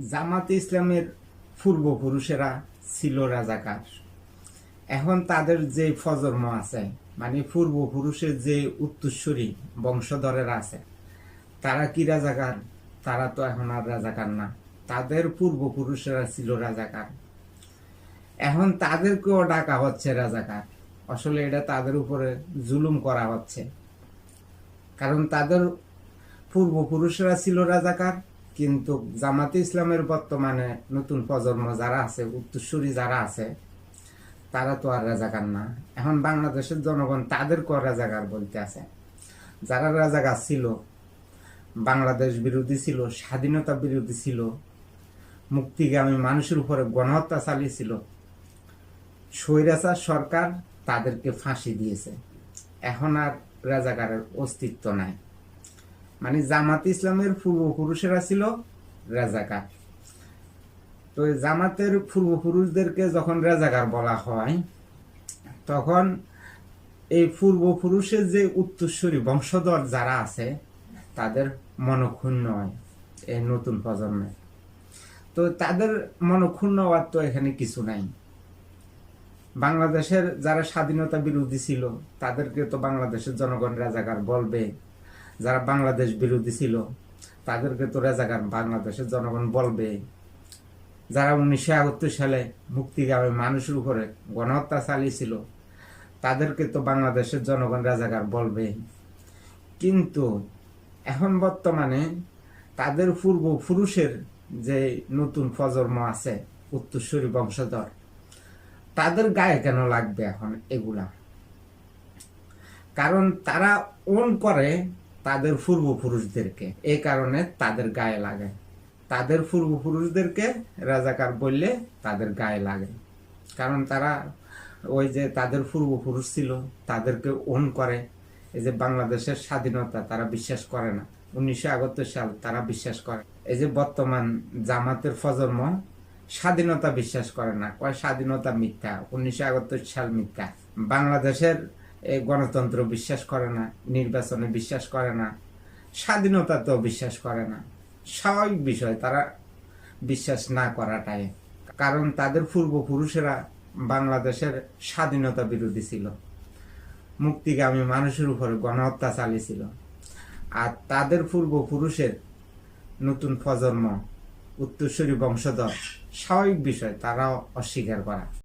জামাতে ইসলামের পূর্বপুরুষেরা ছিল রাজাকার। এখন তাদের যে প্রজন্ম আছে, মানে পূর্বপুরুষের যে উত্তরসূরি বংশধরেরা আছে, তারা কি রাজাকার? তারা তো এখন আর রাজাকার না। তাদের পূর্বপুরুষেরা ছিল রাজাকার। এখন তাদেরকেও ডাকা হচ্ছে রাজাকার। আসলে এটা তাদের উপরে জুলুম করা হচ্ছে। কারণ তাদের পূর্বপুরুষেরা ছিল রাজাকার, কিন্তু জামাতে ইসলামের বর্তমানে নতুন প্রজন্ম যারা আছে, উত্তরসূরি যারা আছে, তারা তো আর রাজাকার না। এখন বাংলাদেশের জনগণ তাদেরকেও রাজাকার বলতে আছে। যারা রাজাকার ছিল, বাংলাদেশ বিরোধী ছিল, স্বাধীনতা বিরোধী ছিল, মুক্তিগামী মানুষের উপরে গণহত্যা চালিয়েছিল, স্বৈরাচার সরকার তাদেরকে ফাঁসি দিয়েছে। এখন আর রাজাকারের অস্তিত্ব নাই। মানে জামাত ইসলামের পূর্বপুরুষেরা ছিল রাজাকার। তো জামাতের পূর্বপুরুষদেরকে যখন রাজাকার বলা হয়, তখন এই পূর্বপুরুষের যে উত্তরসূরি বংশধর যারা আছে, তাদের মনক্ষুণ্ণ হয় এই নতুন প্রজন্মে। তো তাদের মনক্ষুণ্ণ হওয়ার তো এখানে কিছু নাই। বাংলাদেশের যারা স্বাধীনতা বিরোধী ছিল, তাদেরকে তো বাংলাদেশের জনগণ রাজাকার বলবে। যারা বাংলাদেশ বিরোধী ছিল, তাদেরকে তো রাজাকার বাংলাদেশের জনগণ বলবে। যারা 1971 সালে মুক্তিগামী মানুষের উপরে গণহত্যা চালিয়েছিল, তাদেরকে তো বাংলাদেশের জনগণ রাজাকার বলবে। কিন্তু এখন বর্তমানে তাদের পূর্বপুরুষের যে নতুন প্রজন্ম আছে, উত্তরসূরি বংশধর, তাদের গায়ে কেন লাগবে এখন এগুলা? কারণ তারা ওন করে তাদের পূর্বপুরুষদেরকে, এই কারণে তাদের গায়ে লাগে। তাদের পূর্বপুরুষদেরকে রাজাকার বললে তাদের গায়ে লাগে। কারণ তারা ওই যে তাদের পূর্বপুরুষ ছিল, তাদেরকে ওন করে। এই যে বাংলাদেশের স্বাধীনতা তারা বিশ্বাস করে না, 1971 সাল তারা বিশ্বাস করে। এই যে বর্তমান জামাতের প্রজন্ম স্বাধীনতা বিশ্বাস করে না, কয় স্বাধীনতা মিথ্যা, 1971 সাল মিথ্যা। বাংলাদেশের এই গণতন্ত্র বিশ্বাস করে না, নির্বাচনে বিশ্বাস করে না, স্বাধীনতাতেও বিশ্বাস করে না। স্বাভাবিক বিষয় তারা বিশ্বাস না করাটাই। কারণ তাদের পূর্বপুরুষেরা বাংলাদেশের স্বাধীনতা বিরোধী ছিল, মুক্তিগামী মানুষের উপর গণহত্যা চালিয়েছিল। আর তাদের পূর্বপুরুষের নতুন প্রজন্ম, উত্তরসূরি বংশধর, স্বাভাবিক বিষয় তারাও অস্বীকার করা।